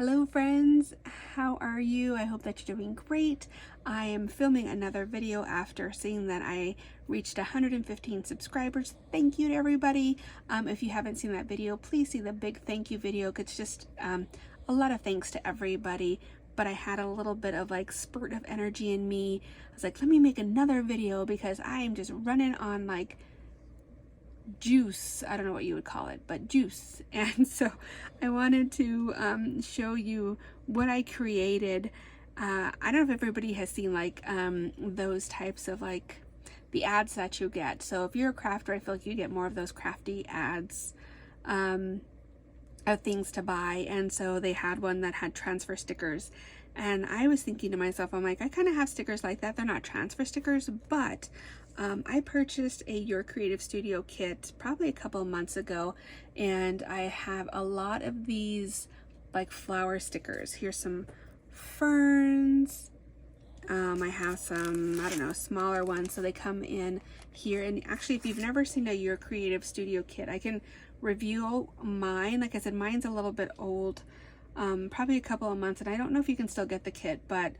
Hello friends, how are you? I hope that you're doing great. I am filming another video after seeing that I reached 115 subscribers. Thank you to everybody. If you haven't seen that video, please see the big thank you video. It's just a lot of thanks to everybody, but I had a little bit of like spurt of energy in me. I was like, let me make another video because I am just running on like juice. I don't know what you would call it, but juice. And so I wanted to show you what I created. I don't know if everybody has seen like those types of like the ads that you get. So if you're a crafter, I feel like you get more of those crafty ads of things to buy. And so they had one that had transfer stickers, and I was thinking to myself, I'm like, I kind of have stickers like that. They're not transfer stickers, but I purchased a YourCreativeStudo kit probably a couple of months ago, and I have a lot of these like flower stickers. Here's some ferns. I have some, I don't know, smaller ones, so they come in here. And actually, if you've never seen a YourCreativeStudo kit, I can review mine. Like I said, mine's a little bit old, probably a couple of months, and I don't know if you can still get the kit, but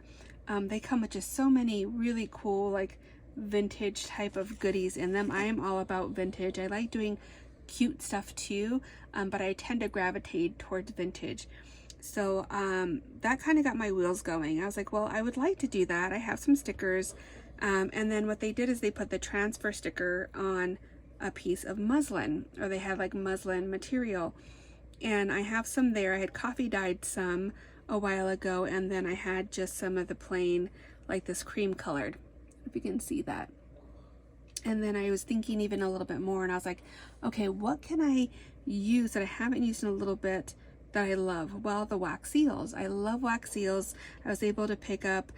they come with just so many really cool like vintage type of goodies in them. I am all about vintage. I like doing cute stuff too, but I tend to gravitate towards vintage. So that kind of got my wheels going. I was like, well, I would like to do that. I have some stickers, and then what they did is they put the transfer sticker on a piece of muslin, or they had like muslin material, and I have some there. I had coffee dyed some a while ago, and then I had just some of the plain, like this cream colored, if you can see that. And then I was thinking even a little bit more, and I was like, okay, what can I use that I haven't used in a little bit that I love? Well, the wax seals. I love wax seals. I was able to pick up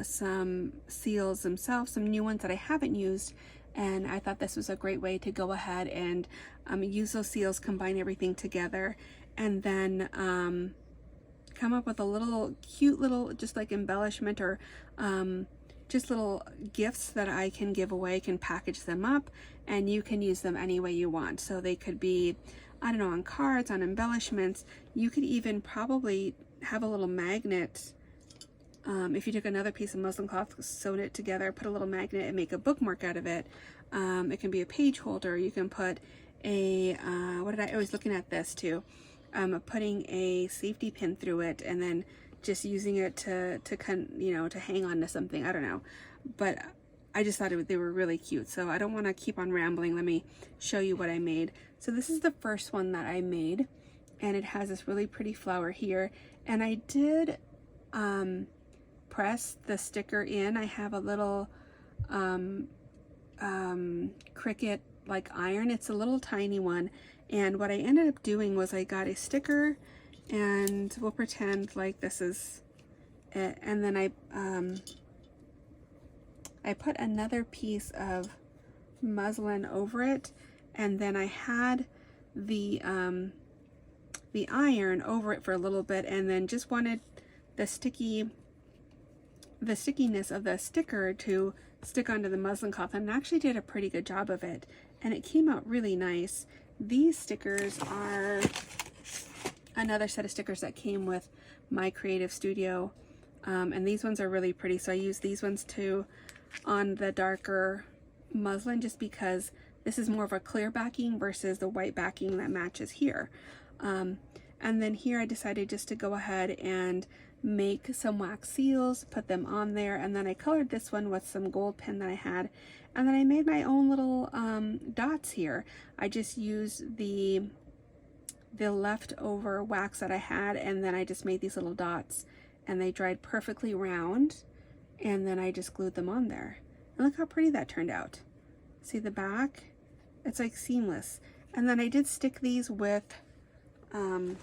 some seals themselves, some new ones that I haven't used, and I thought this was a great way to go ahead and use those seals, combine everything together, and then come up with a little cute little just like embellishment, or just little gifts that I can give away, can package them up, and you can use them any way you want. So they could be, I don't know, on cards, on embellishments. You could even probably have a little magnet. If you took another piece of muslin cloth, sewed it together, put a little magnet and make a bookmark out of it. It can be a page holder. You can put a, I was looking at this too, putting a safety pin through it and then just using it to hang on to something. I don't know, but I just thought they were really cute. So I don't want to keep on rambling. Let me show you what I made. So this is the first one that I made, and it has this really pretty flower here, and I did press the sticker in. I have a little Cricut like iron. It's a little tiny one, and what I ended up doing was I got a sticker, and we'll pretend like this is it, and then I put another piece of muslin over it, and then I had the iron over it for a little bit, and then just wanted the stickiness of the sticker to stick onto the muslin cloth, and actually did a pretty good job of it, and it came out really nice. These stickers are another set of stickers that came with my YourCreativeStudo, and these ones are really pretty. So I use these ones too on the darker muslin, just because this is more of a clear backing versus the white backing that matches here. And then here I decided just to go ahead and make some wax seals, put them on there, and then I colored this one with some gold pen that I had, and then I made my own little dots here. I just used the leftover wax that I had, and then I just made these little dots, and they dried perfectly round, and then I just glued them on there. And look how pretty that turned out. See the back? It's like seamless. And then I did stick these with some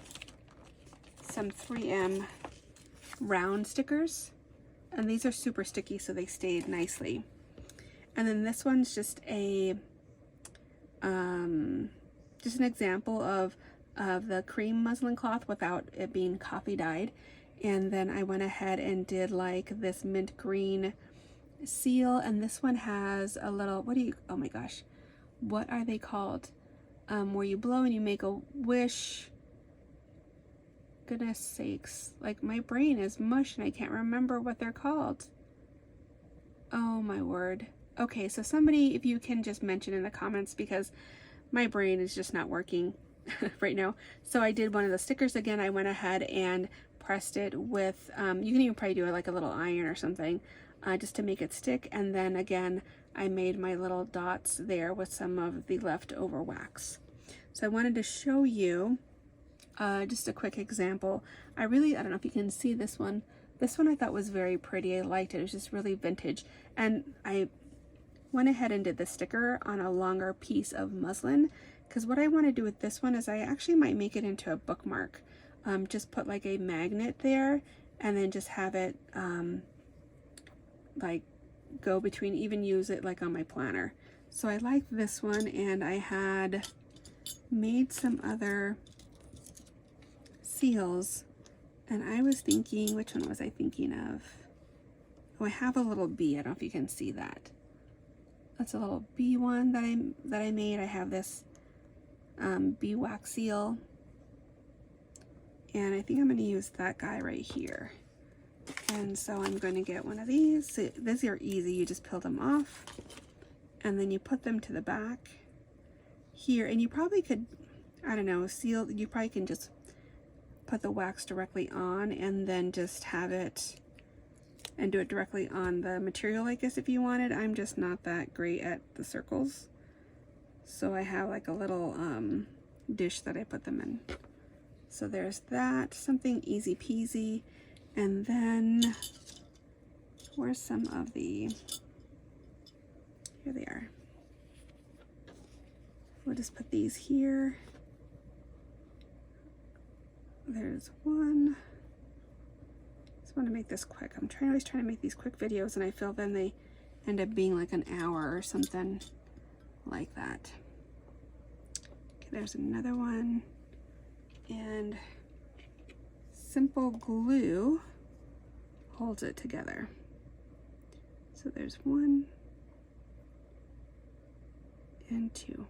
3M round stickers, and these are super sticky, so they stayed nicely. And then this one's just a just an example of the cream muslin cloth without it being coffee dyed. And then I went ahead and did like this mint green seal, and this one has a little, oh my gosh, what are they called? Where you blow and you make a wish. goodness sakes, like my brain is mush and I can't remember what they're called. Oh my word. Okay, so somebody, if you can just mention in the comments, because my brain is just not working right now. So I did one of the stickers again. I went ahead and pressed it with, you can even probably do it like a little iron or something, just to make it stick. And then again, I made my little dots there with some of the leftover wax. So I wanted to show you just a quick example. I don't know if you can see this one. This one I thought was very pretty. I liked it. It was just really vintage. And I went ahead and did the sticker on a longer piece of muslin, because what I want to do with this one is I actually might make it into a bookmark. Just put like a magnet there and then just have it like go between, even use it like on my planner. So I like this one, and I had made some other seals, and I was thinking, which one was I thinking of? Oh, I have a little bee. I don't know if you can see that. That's a little bee one that I made. I have this bee wax seal, and I think I'm going to use that guy right here. And so I'm going to get one of these. So these are easy. You just peel them off, and then you put them to the back here. And you probably could, I don't know, seal. You probably can just put the wax directly on and then just have it and do it directly on the material, I guess, if you wanted. I'm just not that great at the circles. So I have like a little dish that I put them in. So there's that, something easy peasy. And then where's some of the, here they are. We'll just put these here. There's one. Just want to make this quick. I'm always trying to make these quick videos, and I feel then they end up being like an hour or something like that. Okay, there's another one. And simple glue holds it together. So there's one and two.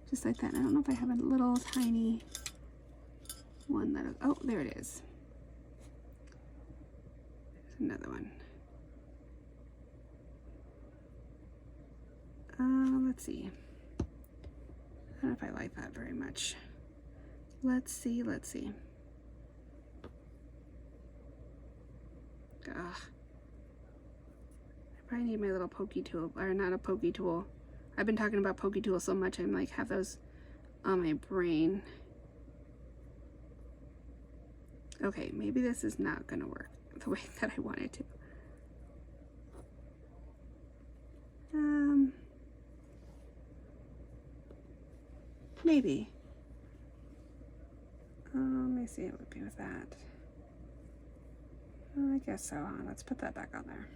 Just like that. I don't know if I have a little tiny one that, oh, there it is. There's another one. Let's see. I don't know if I like that very much. Let's see. Ugh. I probably need my little pokey tool, or not a pokey tool. I've been talking about pokey tools so much, I'm like, have those on my brain. Okay, maybe this is not gonna work the way that I want it to. Maybe. Let me see what would be with that. I guess so. Let's put that back on there.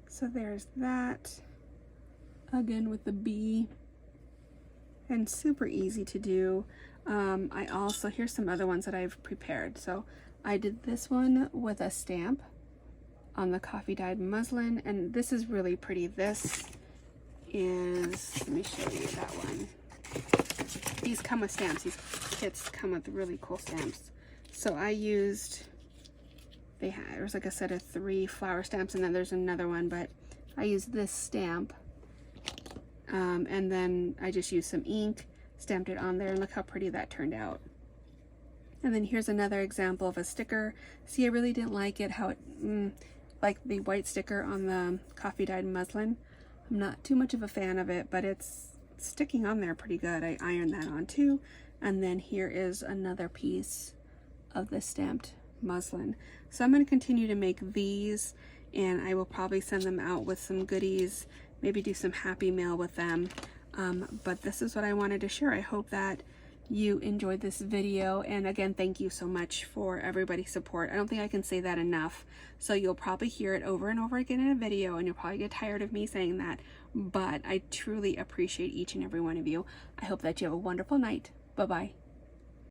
So there's that. Again with the bee. And super easy to do. I also, here's some other ones that I've prepared. So I did this one with a stamp on the coffee dyed muslin, and this is really pretty. This is, let me show you that one. These come with stamps. These kits come with really cool stamps. So I used, there was like a set of 3 flower stamps, and then there's another one, but I used this stamp, and then I just used some ink, stamped it on there, and look how pretty that turned out. And then here's another example of a sticker. See, I really didn't like it, how it, like the white sticker on the coffee dyed muslin. I'm not too much of a fan of it, but it's sticking on there pretty good. I ironed that on too. And then here is another piece of the stamped muslin. So I'm going to continue to make these, and I will probably send them out with some goodies, maybe do some happy mail with them. But this is what I wanted to share. I hope that you enjoyed this video, and again, thank you so much for everybody's support. I don't think I can say that enough. So you'll probably hear it over and over again in a video, and you'll probably get tired of me saying that, but I truly appreciate each and every one of you. I hope that you have a wonderful night. Bye-bye.